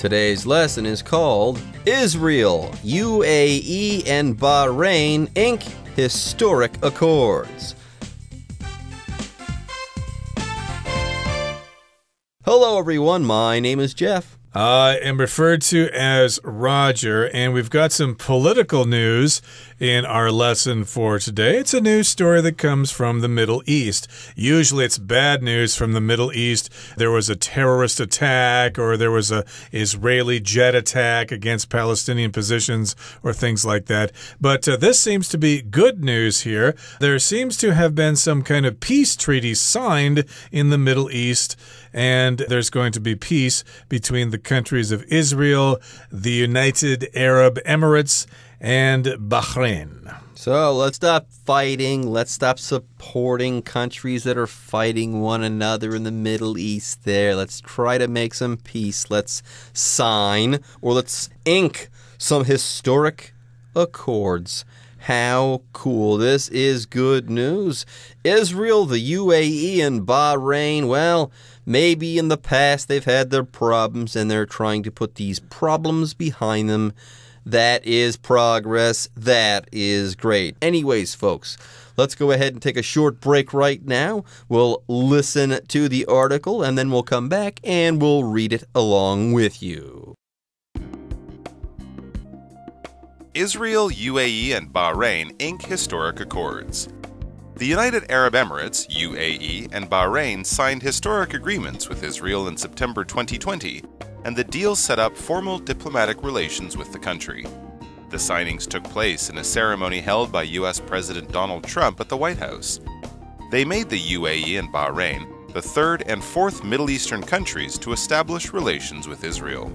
Today's lesson is called Israel, UAE, and Bahrain ink historic accords. Hello, everyone. My name is Jeff. I am referred to as Roger, and we've got some political news in our lesson for today. It's a news story that comes from the Middle East. Usually it's bad news from the Middle East. There was a terrorist attack, or there was an Israeli jet attack against Palestinian positions, or things like that. But this seems to be good news here. There seems to have been some kind of peace treaty signed in the Middle East, and there's going to be peace between the countries of Israel, the United Arab Emirates, and Bahrain. So let's stop fighting. Let's stop supporting countries that are fighting one another in the Middle East there. Let's try to make some peace. Let's sign, or let's ink some historic accords. How cool. This is good news. Israel, the UAE, and Bahrain, well, maybe in the past they've had their problems and they're trying to put these problems behind them. That is progress. That is great. Anyways, folks, let's go ahead and take a short break right now. We'll listen to the article and then we'll come back and we'll read it along with you. Israel, UAE, and Bahrain ink historic accords. The United Arab Emirates, UAE, and Bahrain signed historic agreements with Israel in September 2020, and the deal set up formal diplomatic relations with the country. The signings took place in a ceremony held by U.S. President Donald Trump at the White House. They made the UAE and Bahrain the third and fourth Middle Eastern countries to establish relations with Israel.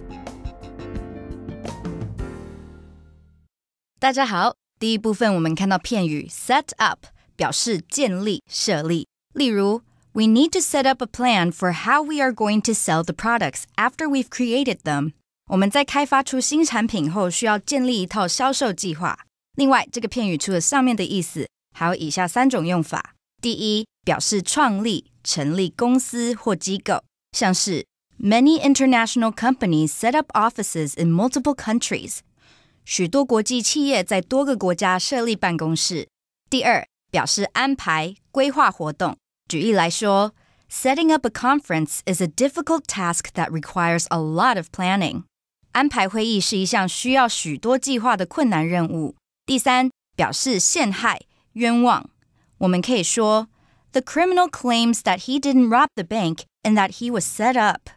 大家好，第一部分我们看到片语 set up 表示建立、设立。例如 We need to set up a plan for how we are going to sell the products after we've created them. 我们在开发出新产品后需要建立一套销售计划。另外，这个片语除了上面的意思，还有以下3种用法。第一，表示创立、成立公司或机构，像是 Many international companies set up offices in multiple countries.许多国际企业在多个国家设立办公室。第二，表示安排、规划活动。举例来说 Setting up a conference is a difficult task that requires a lot of planning. 安排会议是一项需要许多计划的困难任务。第三，表示陷害、冤枉。我们可以说 The criminal claims that he didn't rob the bank and that he was set up.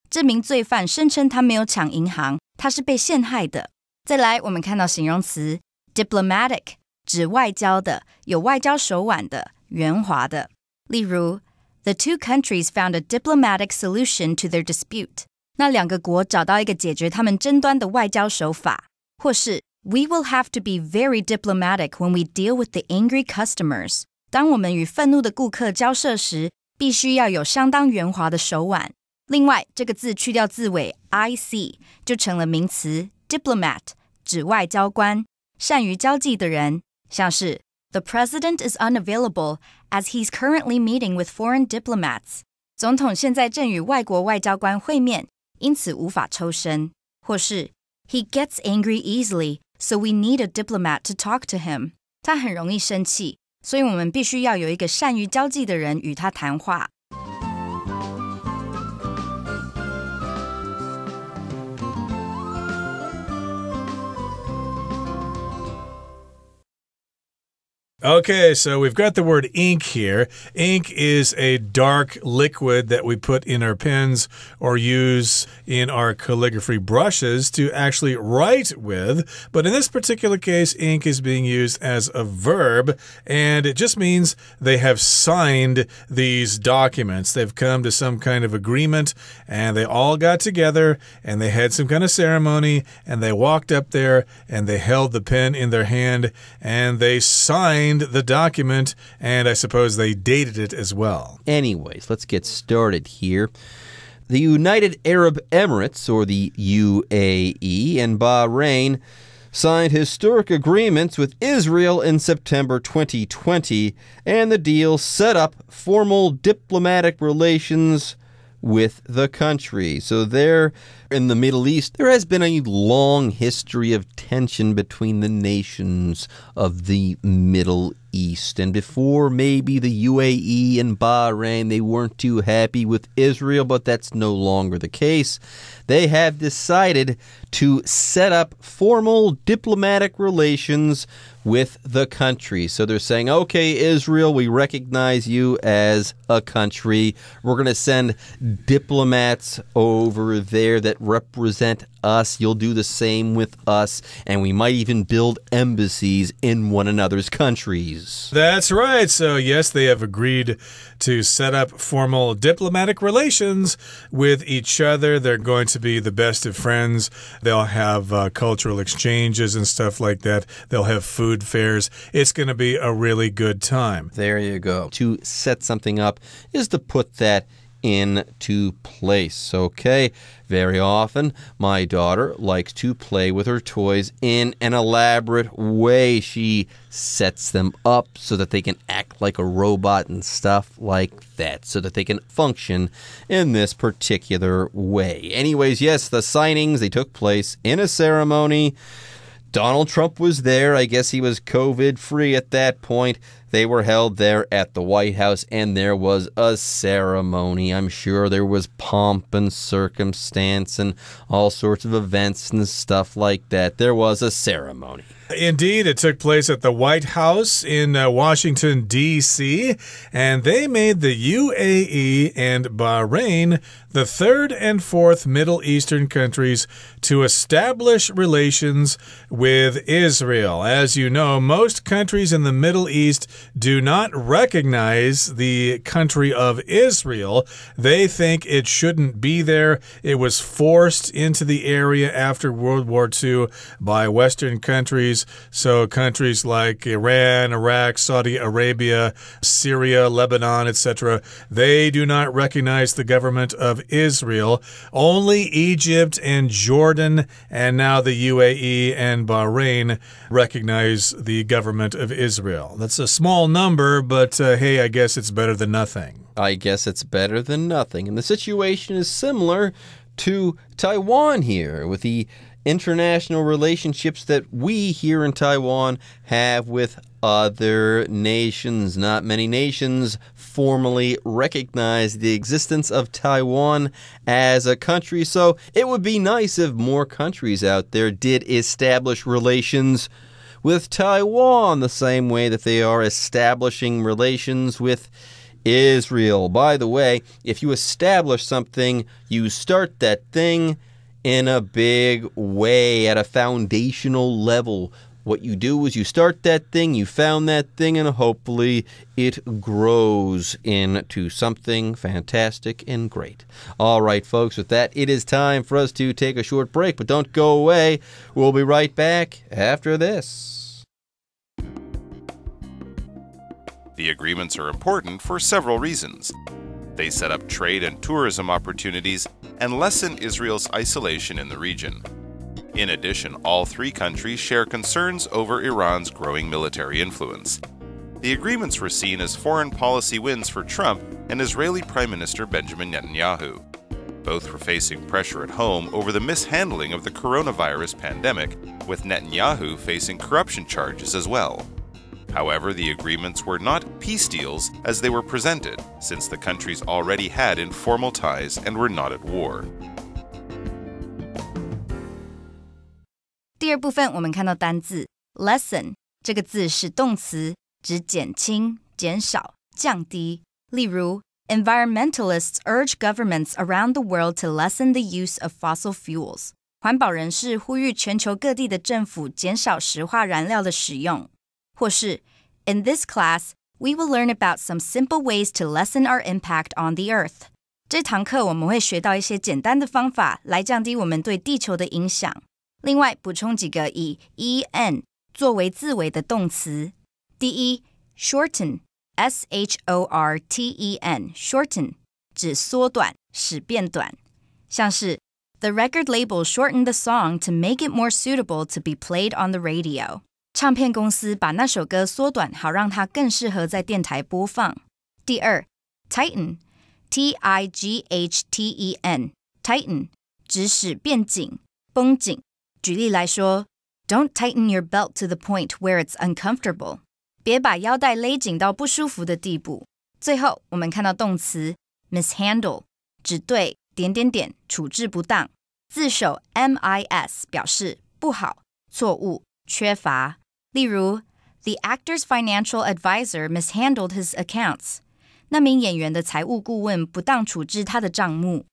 这名罪犯声称他没有抢银行，他是被陷害的。再来，我们看到形容词 diplomatic 指外交的，有外交手腕的，圆滑的。例如 The two countries found a diplomatic solution to their dispute. 那两个国找到一个解决他们争端的外交手法。或是 We will have to be very diplomatic when we deal with the angry customers. 当我们与愤怒的顾客交涉时，必须要有相当圆滑的手腕。另外，这个字去掉字尾 ic 就成了名词Diplomat 指外交官，善于交际的人，像是 The president is unavailable as he's currently meeting with foreign diplomats. 总统现在正与外国外交官会面，因此无法抽身。或是 He gets angry easily, so we need a diplomat to talk to him. 他很容易生气，所以我们必须要有一个善于交际的人与他谈话。Okay, so we've got the word ink here. Ink is a dark liquid that we put in our pens or use in our calligraphy brushes to actually write with. But in this particular case, ink is being used as a verb, and it just means they have signed these documents. They've come to some kind of agreement, and they all got together, and they had some kind of ceremony, and they walked up there, and they held the pen in their hand, and they signed the document, and I suppose they dated it as well. Anyways, let's get started here. The United Arab Emirates, or the UAE, and Bahrain signed historic agreements with Israel in September 2020, and the deal set up formal diplomatic relations with the country. So there in the Middle East, there has been a long history of tension between the nations of the Middle East. And before maybe the UAE and Bahrain, they weren't too happy with Israel, but that's no longer the case. They have decided to set up formal diplomatic relations with the country. So they're saying, okay, Israel, we recognize you as a country. We're going to send diplomats over there that represent us. You'll do the same with us. And we might even build embassies in one another's countries. That's right. So, yes, they have agreed to set up formal diplomatic relations with each other. They're going to be the best of friends. They'll have cultural exchanges and stuff like that. They'll have food fairs. It's going to be a really good time. There you go. To set something up is to put that into place, okay? Very often, my daughter likes to play with her toys in an elaborate way. She sets them up so that they can act like a robot and stuff like that, so that they can function in this particular way. Anyways, yes, the signings, they took place in a ceremony. Donald Trump was there. I guess he was COVID-free at that point. They were held there at the White House, and there was a ceremony. I'm sure there was pomp and circumstance and all sorts of events and stuff like that. There was a ceremony. Indeed, it took place at the White House in Washington, D.C., and they made the UAE and Bahrain the third and fourth Middle Eastern countries to establish relations with Israel. As you know, most countries in the Middle East do not recognize the country of Israel. They think it shouldn't be there. It was forced into the area after World War II by Western countries. So countries like Iran, Iraq, Saudi Arabia, Syria, Lebanon, etc., they do not recognize the government of Israel. Only Egypt and Jordan and now the UAE and Bahrain recognize the government of Israel. That's a small number, but hey, I guess it's better than nothing. I guess it's better than nothing. And the situation is similar to Taiwan here with the international relationships that we here in Taiwan have with other nations. Not many nations formally recognize the existence of Taiwan as a country, so it would be nice if more countries out there did establish relations with Taiwan the same way that they are establishing relations with Israel. By the way, if you establish something, you start that thing in a big way at a foundational level. What you do is you start that thing, you found that thing, and hopefully it grows into something fantastic and great. All right, folks, with that, it is time for us to take a short break, but don't go away. We'll be right back after this. The agreements are important for several reasons. They set up trade and tourism opportunities and lessen Israel's isolation in the region. In addition, all three countries share concerns over Iran's growing military influence. The agreements were seen as foreign policy wins for Trump and Israeli Prime Minister Benjamin Netanyahu. Both were facing pressure at home over the mishandling of the coronavirus pandemic, with Netanyahu facing corruption charges as well. However, the agreements were not peace deals as they were presented, since the countries already had informal ties and were not at war. 第二部分我们看到单字 lessen 这个字是动词，指减轻、减少、降低。例如 Environmentalists urge governments around the world to lessen the use of fossil fuels. 环保人士呼吁全球各地的政府减少石化燃料的使用。或是 In this class, we will learn about some simple ways to lessen our impact on the earth. 这堂课我们会学到一些简单的方法来降低我们对地球的影响。另外补充几个以 en 作为字尾的动词。第一 shorten shorten shorten 指缩短使变短，像是 The record label shortened the song to make it more suitable to be played on the radio. 唱片公司把那首歌缩短，好让它更适合在电台播放。第二 tighten Tighten, tighten 指使变紧绷紧。举例来说 Don't tighten your belt to the point where it's uncomfortable. 别把腰带勒紧到不舒服的地步。最后我们看到动词 mishandle 指对处置不当。字首 mis 表示不好、错误、缺乏。例如 The actor's financial advisor mishandled his accounts. 那名演员的财务顾问不当处置他的账目。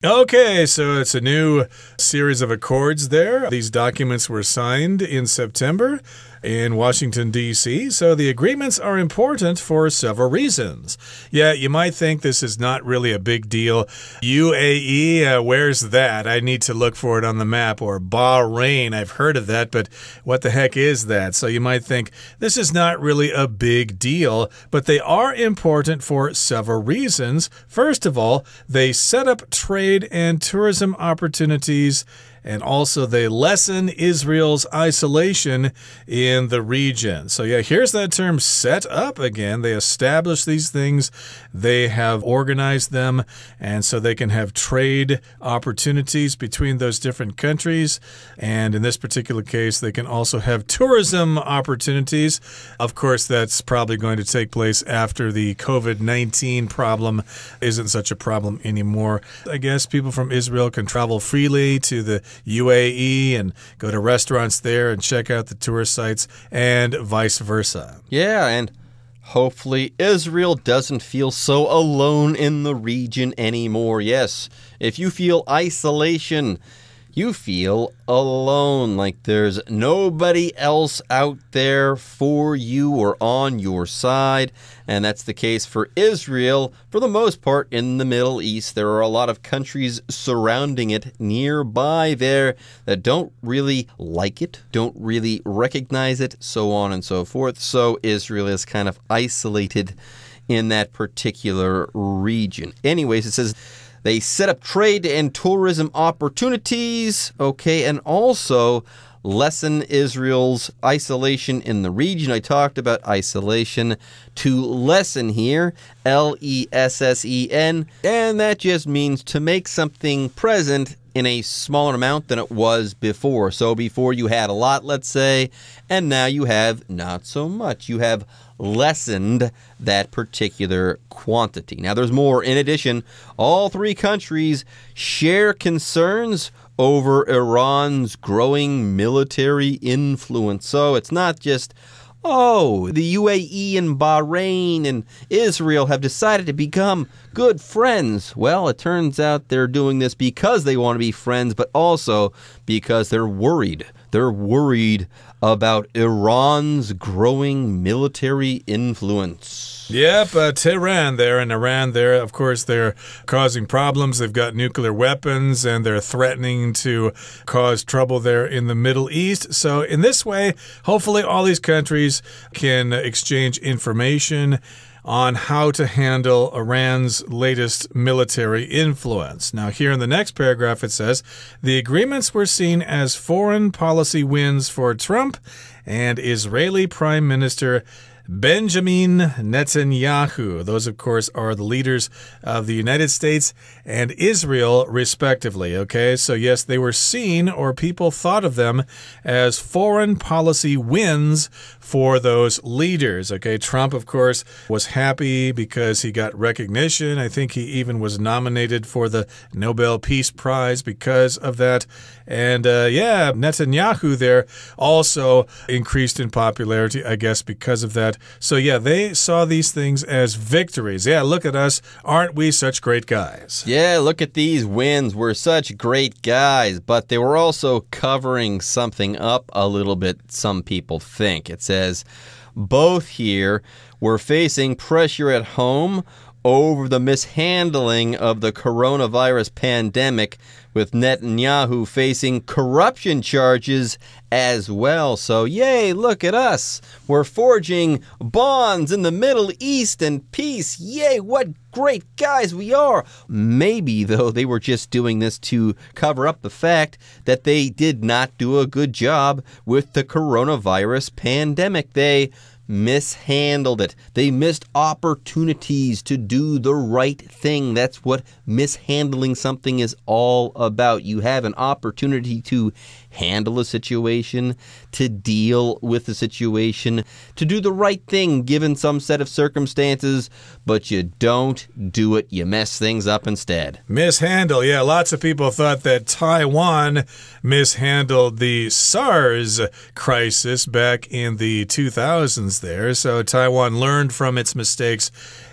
Okay, so it's a new series of accords there. These documents were signed in September in Washington, D.C., so the agreements are important for several reasons. Yeah, you might think this is not really a big deal. UAE, where's that? I need to look for it on the map. Or Bahrain, I've heard of that, but what the heck is that? So you might think this is not really a big deal, but they are important for several reasons. First of all, they set up trade and tourism opportunities, and also they lessen Israel's isolation in the region. So yeah, here's that term set up again. They establish these things, they have organized them, and so they can have trade opportunities between those different countries. And in this particular case, they can also have tourism opportunities. Of course, that's probably going to take place after the COVID-19 problem isn't such a problem anymore. I guess people from Israel can travel freely to the UAE and go to restaurants there and check out the tourist sites and vice versa. Yeah, and hopefully Israel doesn't feel so alone in the region anymore. Yes, if you feel isolation, you feel alone, like there's nobody else out there for you or on your side. And that's the case for Israel, for the most part, in the Middle East. There are a lot of countries surrounding it nearby there that don't really like it, don't really recognize it, so on and so forth. So Israel is kind of isolated in that particular region. Anyways, it says they set up trade and tourism opportunities, okay, and also lessen Israel's isolation in the region. I talked about isolation. To lessen here, L-E-S-S-E-N, and that just means to make something present in a smaller amount than it was before. So before you had a lot, let's say, and now you have not so much. You have lessened that particular quantity. Now, there's more. In addition, all three countries share concerns over Iran's growing military influence. So it's not just, oh, the UAE and Bahrain and Israel have decided to become good friends. Well, it turns out they're doing this because they want to be friends, but also because they're worried. They're worried about Iran's growing military influence. Yep, Tehran there and Iran there, of course, they're causing problems. They've got nuclear weapons and they're threatening to cause trouble there in the Middle East. So in this way, hopefully all these countries can exchange information on how to handle Iran's latest military influence. Now, here in the next paragraph, it says, the agreements were seen as foreign policy wins for Trump and Israeli Prime Minister Benjamin Netanyahu. Those, of course, are the leaders of the United States and Israel, respectively. Okay, so yes, they were seen, or people thought of them, as foreign policy wins for those leaders. Okay, Trump, of course, was happy because he got recognition. I think he even was nominated for the Nobel Peace Prize because of that. And yeah, Netanyahu there also increased in popularity, I guess, because of that. So yeah, they saw these things as victories. Yeah, look at us. Aren't we such great guys? Yeah, look at these wins. We're such great guys. But they were also covering something up a little bit, some people think. It says, both here were facing pressure at home over the mishandling of the coronavirus pandemic, with Netanyahu facing corruption charges as well. So, yay, look at us. We're forging bonds in the Middle East and peace. Yay, what great guys we are. Maybe, though, they were just doing this to cover up the fact that they did not do a good job with the coronavirus pandemic. They mishandled it. They missed opportunities to do the right thing. That's what mishandling something is all about. You have an opportunity to handle a situation, to deal with the situation, to do the right thing given some set of circumstances, but you don't do it. You mess things up instead. Mishandle. Yeah, lots of people thought that Taiwan mishandled the SARS crisis back in the 2000s there. So Taiwan learned from its mistakes,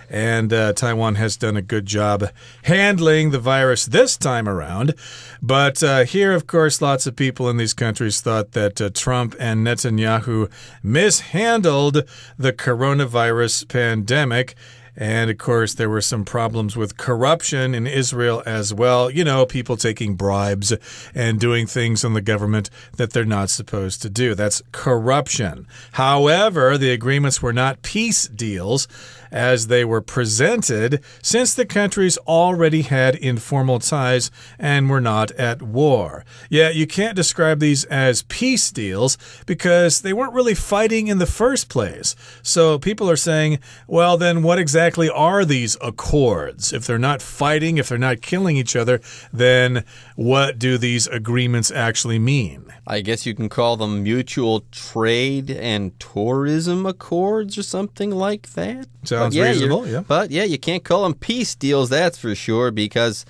and Taiwan has done a good job handling the virus this time around. But here, of course, lots of people in these countries thought that Trump and Netanyahu mishandled the coronavirus pandemic. And, of course, there were some problems with corruption in Israel as well. You know, people taking bribes and doing things in the government that they're not supposed to do. That's corruption. However, the agreements were not peace deals as they were presented, since the countries already had informal ties and were not at war. Yeah, you can't describe these as peace deals because they weren't really fighting in the first place. So people are saying, well, then what exactly are these accords? If they're not fighting, if they're not killing each other, then what do these agreements actually mean? I guess you can call them mutual trade and tourism accords or something like that. Sounds reasonable, yeah. But yeah, you can't call them peace deals, that's for sure, because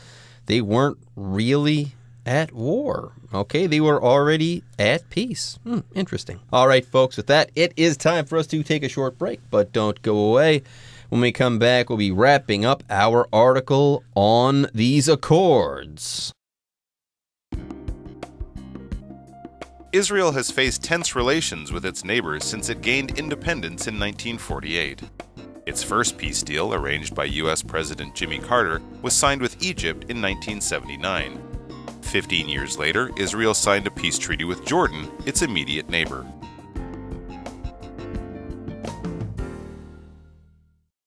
they weren't really at war. Okay, they were already at peace. Interesting. All right, folks, with that, it is time for us to take a short break, but don't go away. When we come back, we'll be wrapping up our article on these accords. Israel has faced tense relations with its neighbors since it gained independence in 1948. Its first peace deal, arranged by U.S. President Jimmy Carter, was signed with Egypt in 1979. 15 years later, Israel signed a peace treaty with Jordan, its immediate neighbor.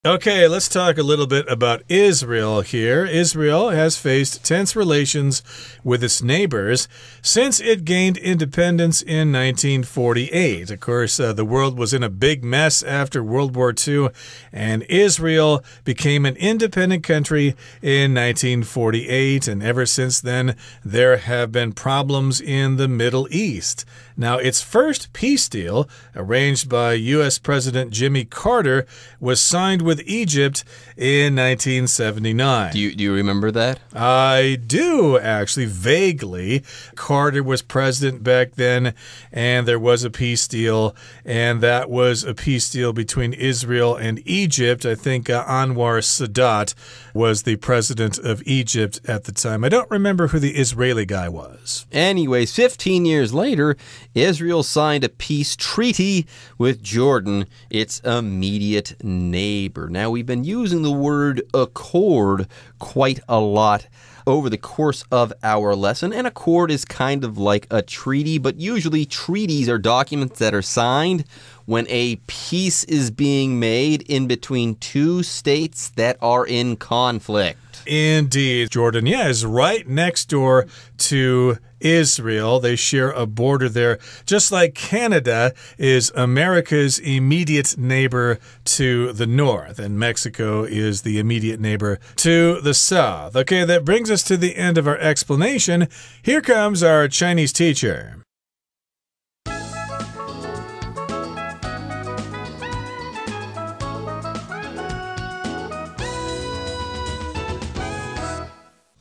Okay, let's talk a little bit about Israel here. Israel has faced tense relations with its neighbors since it gained independence in 1948. Of course, the world was in a big mess after World War II, and Israel became an independent country in 1948, and ever since then, there have been problems in the Middle East. Now, its first peace deal, arranged by U.S. President Jimmy Carter, was signed with Egypt in 1979. Do you remember that? I do, actually, vaguely. Carter was president back then, and there was a peace deal, and that was a peace deal between Israel and Egypt. I think Anwar Sadat was the president of Egypt at the time. I don't remember who the Israeli guy was. Anyways, 15 years later, Israel signed a peace treaty with Jordan, its immediate neighbor. Now, we've been using the word accord quite a lot over the course of our lesson. An accord is kind of like a treaty, but usually treaties are documents that are signed when a peace is being made in between two states that are in conflict. Indeed. Jordan, is right next door to Israel. They share a border there, just like Canada is America's immediate neighbor to the north, and Mexico is the immediate neighbor to the south. Okay, that brings us to the end of our explanation. Here comes our Chinese teacher.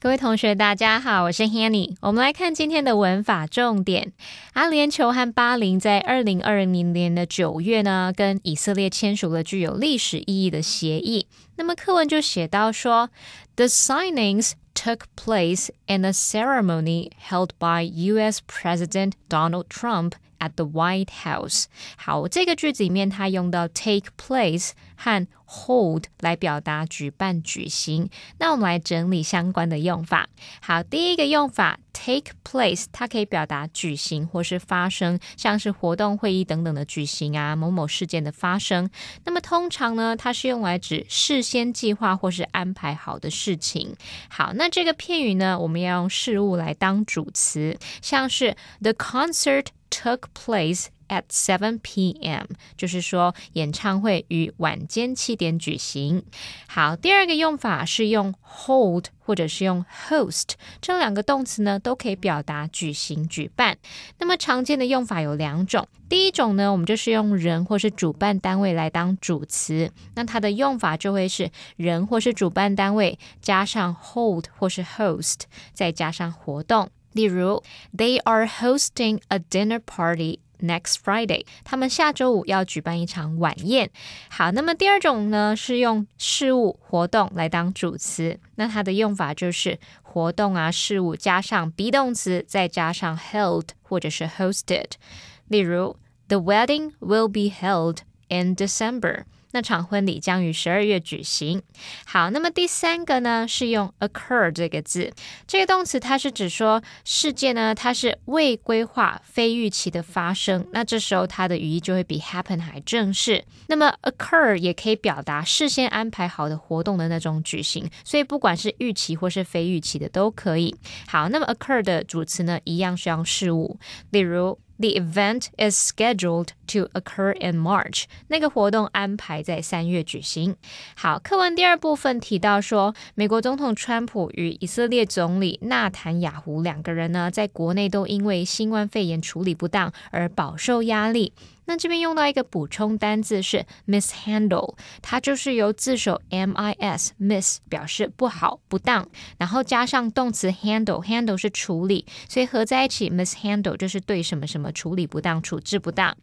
各位同学大家好，我是 Hanny。 我们来看今天的文法重点。阿联酋和巴林在2020年的9月呢，跟以色列签署了具有历史意义的协议。那么课文就写到说 The signings took place in a ceremony held by U.S. President Donald Trump at the White House. 好，这个句子里面它用到 take place 和 hold 来表达举办举行。那我们来整理相关的用法。好，第一个用法 take place 它可以表达举行或是发生，像是活动会议等等的举行啊，某某事件的发生。那么通常呢，它是用来指事先计划或是安排好的事情。好，那这个片语呢，我们要用事物来当主词，像是 The concert took place at 7 p.m. 就是说演唱会于晚间7点举行。好，第二个用法是用 hold 或者是用 host， 这两个动词呢都可以表达举行举办。那么常见的用法有两种，第一种呢，我们就是用人或是主办单位来当主词，那它的用法就会是人或是主办单位加上 hold 或是 host 再加上活动。例如 They are hosting a dinner party next Friday. 他们下周五要举办一场晚宴。好，那么第二种呢，是用事物活动来当主词，那它的用法就是活动啊事物加上 be 动词再加上 held 或者是 hosted。例如 The wedding will be held in December. 那场婚礼将于12月举行。好，那么第三个呢，是用 occur 这个字。这个动词它是指说事件呢，它是未规划非预期的发生，那这时候它的语义就会比 happen 还正式。那么 occur 也可以表达事先安排好的活动的那种举行，所以不管是预期或是非预期的都可以。好，那么 occur 的主词呢，一样是用事物。例如The event is scheduled to occur in March. 那个活动安排在3月举行。好，课文第二部分提到说，美国总统川普与以色列总理纳坦雅胡两个人呢，在国内都因为新冠肺炎处理不当而饱受压力。那这边用到一个补充单字是 mishandle， 它就是由字首 mis miss 表示不好不当，然后加上动词 handle 是处理，所以合在一起 mishandle 就是对什么什么处理不当处置不当。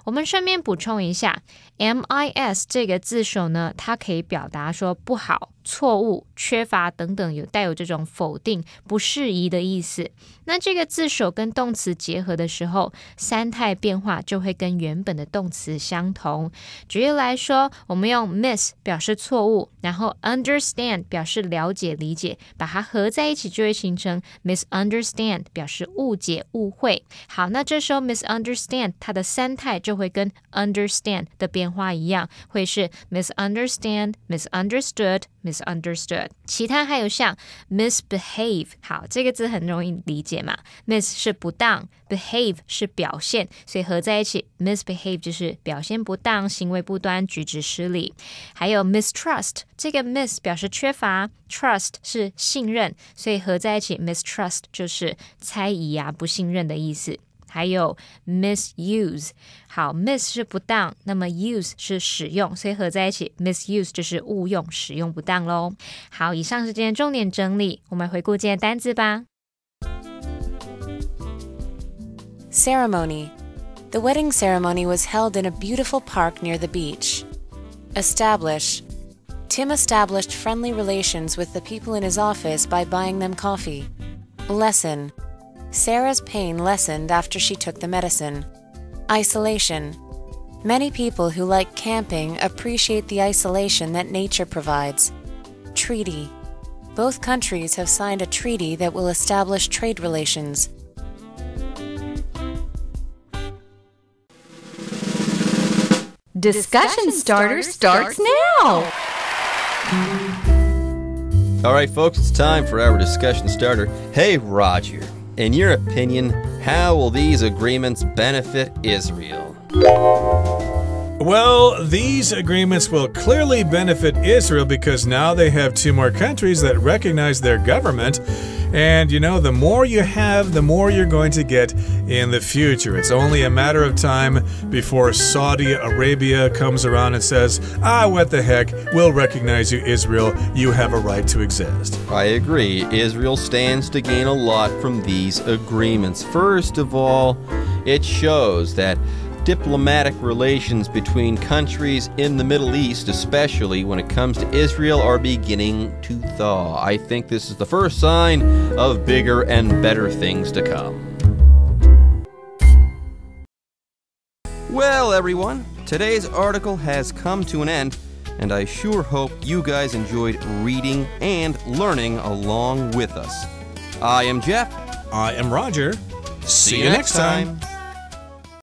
我们顺便补充一下 mis 这个字首呢，它可以表达说不好错误缺乏等等，带有这种否定不适宜的意思。那这个字首跟动词结合的时候，三态变化就会跟原本的动词相同。举例来说，我们用 miss 表示错误，然后 understand 表示了解理解，把它合在一起就会形成 misunderstand 表示误解误会。好，那这时候 misunderstand 它的三态就会跟 understand 的变化一样，会是 misunderstand misunderstood misunderstood。 其他还有像 misbehave， 好，这个字很容易理解嘛， miss 是不当， behave 是表现，所以合在一起 misbehave 就是表现不当，行为不端，举止失礼。还有 mistrust， 这个 miss 表示缺乏， trust 是信任，所以合在一起 mistrust 就是猜疑啊不信任的意思。还有 misuse， 好 miss 是不当，那么 use 是使用，所以合在一起 misuse 就是误用使用不当咯。好，以上是今天重点整理，我们回顾今天的单字吧。 Ceremony. The wedding ceremony was held in a beautiful park near the beach. Establish. Tim established friendly relations with the people in his office by buying them coffee. Lesson. Sarah's pain lessened after she took the medicine. Isolation. Many people who like camping appreciate the isolation that nature provides. Treaty. Both countries have signed a treaty that will establish trade relations. Discussion Starter starts now! All right, folks, it's time for our discussion starter. Hey, Roger, in your opinion, how will these agreements benefit Israel? Well, these agreements will clearly benefit Israel because now they have two more countries that recognize their government. And, you know, the more you have, the more you're going to get in the future. It's only a matter of time before Saudi Arabia comes around and says, what the heck, we'll recognize you, Israel. You have a right to exist. I agree. Israel stands to gain a lot from these agreements. First of all, it shows that diplomatic relations between countries in the Middle East, especially when it comes to Israel, are beginning to thaw. I think this is the first sign of bigger and better things to come. Well, everyone, today's article has come to an end, and I sure hope you guys enjoyed reading and learning along with us. I am Jeff. I am Roger. See you next time.